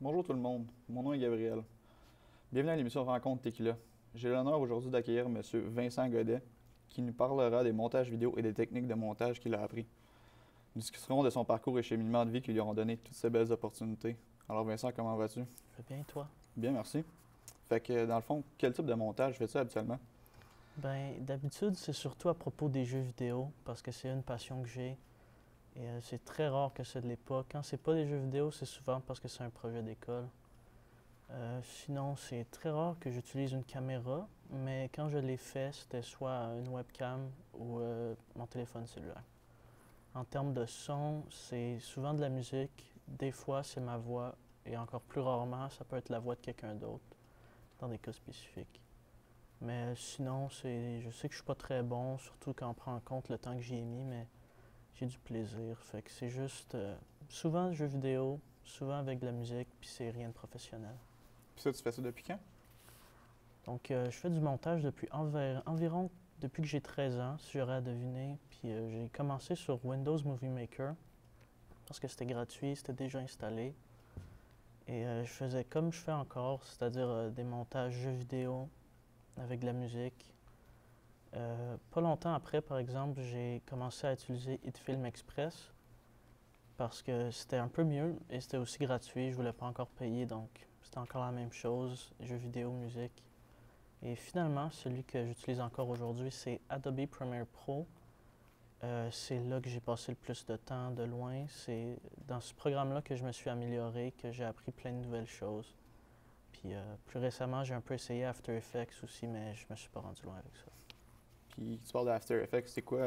Bonjour tout le monde, mon nom est Gabriel. Bienvenue à l'émission Rencontre Tequila. J'ai l'honneur aujourd'hui d'accueillir M. Vincent Godet, qui nous parlera des montages vidéo et des techniques de montage qu'il a appris. Nous discuterons de son parcours et cheminement de vie qui lui auront donné toutes ces belles opportunités. Alors Vincent, comment vas-tu? Je vais bien, toi? Bien, merci. Fait que dans le fond, quel type de montage fais-tu habituellement? D'habitude, c'est surtout à propos des jeux vidéo, parce que c'est une passion que j'ai. Et c'est très rare que ça ne l'est pas. Quand c'est pas des jeux vidéo, c'est souvent parce que c'est un projet d'école. Sinon, c'est très rare que j'utilise une caméra, mais quand je l'ai fait, c'était soit une webcam ou mon téléphone cellulaire. En termes de son, c'est souvent de la musique. Des fois, c'est ma voix, et encore plus rarement, ça peut être la voix de quelqu'un d'autre, dans des cas spécifiques. Mais sinon, je sais que je suis pas très bon, surtout quand on prend en compte le temps que j'y ai mis, mais j'ai du plaisir. Fait que c'est juste souvent jeux vidéo, souvent avec de la musique, puis c'est rien de professionnel. Puis ça, tu fais ça depuis quand? Donc, je fais du montage depuis environ depuis que j'ai 13 ans, si j'aurais à deviner. Puis j'ai commencé sur Windows Movie Maker parce que c'était gratuit, c'était déjà installé. Et je faisais comme je fais encore, c'est-à-dire des montages jeux vidéo avec de la musique. Pas longtemps après, par exemple, j'ai commencé à utiliser HitFilm Express parce que c'était un peu mieux et c'était aussi gratuit. Je voulais pas encore payer, donc c'était encore la même chose, jeux vidéo, musique. Et finalement, celui que j'utilise encore aujourd'hui, c'est Adobe Premiere Pro. C'est là que j'ai passé le plus de temps de loin. C'est dans ce programme-là que je me suis amélioré, que j'ai appris plein de nouvelles choses. Puis plus récemment, j'ai un peu essayé After Effects aussi, mais je me suis pas rendu loin avec ça. Puis tu parles d'After Effects, c'est quoi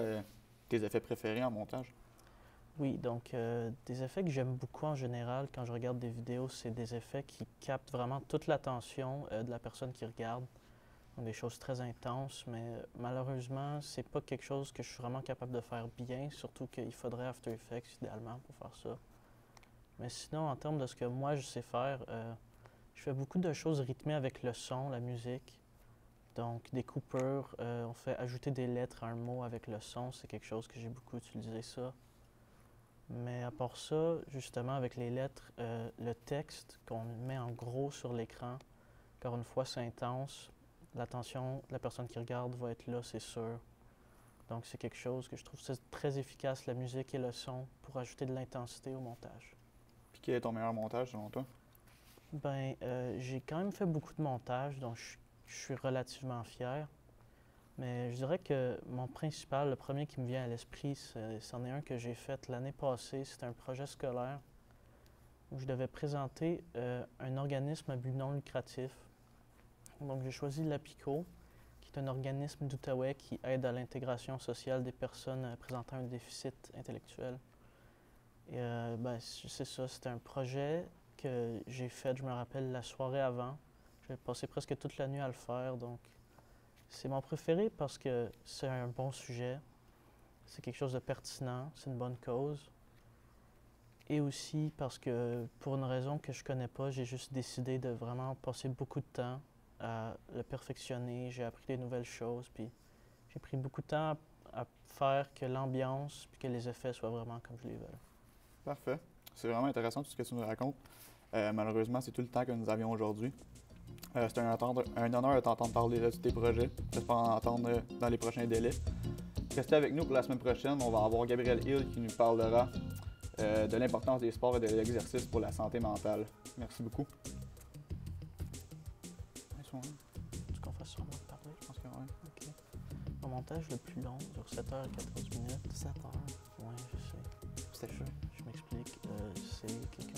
tes effets préférés en montage? Oui, donc des effets que j'aime beaucoup en général quand je regarde des vidéos, c'est des effets qui captent vraiment toute l'attention de la personne qui regarde. Donc des choses très intenses, mais malheureusement, c'est pas quelque chose que je suis vraiment capable de faire bien, surtout qu'il faudrait After Effects idéalement pour faire ça. Mais sinon, en termes de ce que moi je sais faire, je fais beaucoup de choses rythmées avec le son, la musique. Donc des coupures, on fait ajouter des lettres à un mot avec le son, c'est quelque chose que j'ai beaucoup utilisé ça. Mais à part ça, justement, avec les lettres, le texte qu'on met en gros sur l'écran, encore une fois, c'est intense. L'attention de la personne qui regarde va être là, c'est sûr. Donc, c'est quelque chose que je trouve très efficace, la musique et le son, pour ajouter de l'intensité au montage. Puis quel est ton meilleur montage selon toi? J'ai quand même fait beaucoup de montages, donc je suis relativement fier. Mais je dirais que mon principal, le premier qui me vient à l'esprit, c'en est un que j'ai fait l'année passée. C'était un projet scolaire où je devais présenter un organisme à but non lucratif. Donc j'ai choisi l'APICO, qui est un organisme d'Outaouais qui aide à l'intégration sociale des personnes présentant un déficit intellectuel. Et c'est ça, c'était un projet que j'ai fait, je me rappelle, la soirée avant. J'ai passé presque toute la nuit à le faire, donc c'est mon préféré parce que c'est un bon sujet, c'est quelque chose de pertinent, c'est une bonne cause. Et aussi parce que, pour une raison que je connais pas, j'ai juste décidé de vraiment passer beaucoup de temps à le perfectionner. J'ai appris des nouvelles choses, puis j'ai pris beaucoup de temps à faire que l'ambiance puis que les effets soient vraiment comme je les veux. Parfait. C'est vraiment intéressant tout ce que tu nous racontes. Malheureusement, c'est tout le temps que nous avions aujourd'hui. C'est un honneur de t'entendre parler de tes projets. J'espère en entendre dans les prochains délais. Restez avec nous pour la semaine prochaine. On va avoir Gabriel Hill qui nous parlera de l'importance des sports et de l'exercice pour la santé mentale. Merci beaucoup. Est-ce qu'on fasse sûrement de parler? Je pense que oui. OK. Mon montage le plus long dure 7 h et 14 minutes. 7 heures. Ouais, je sais. C'était chaud. Je m'explique. C'est quelqu'un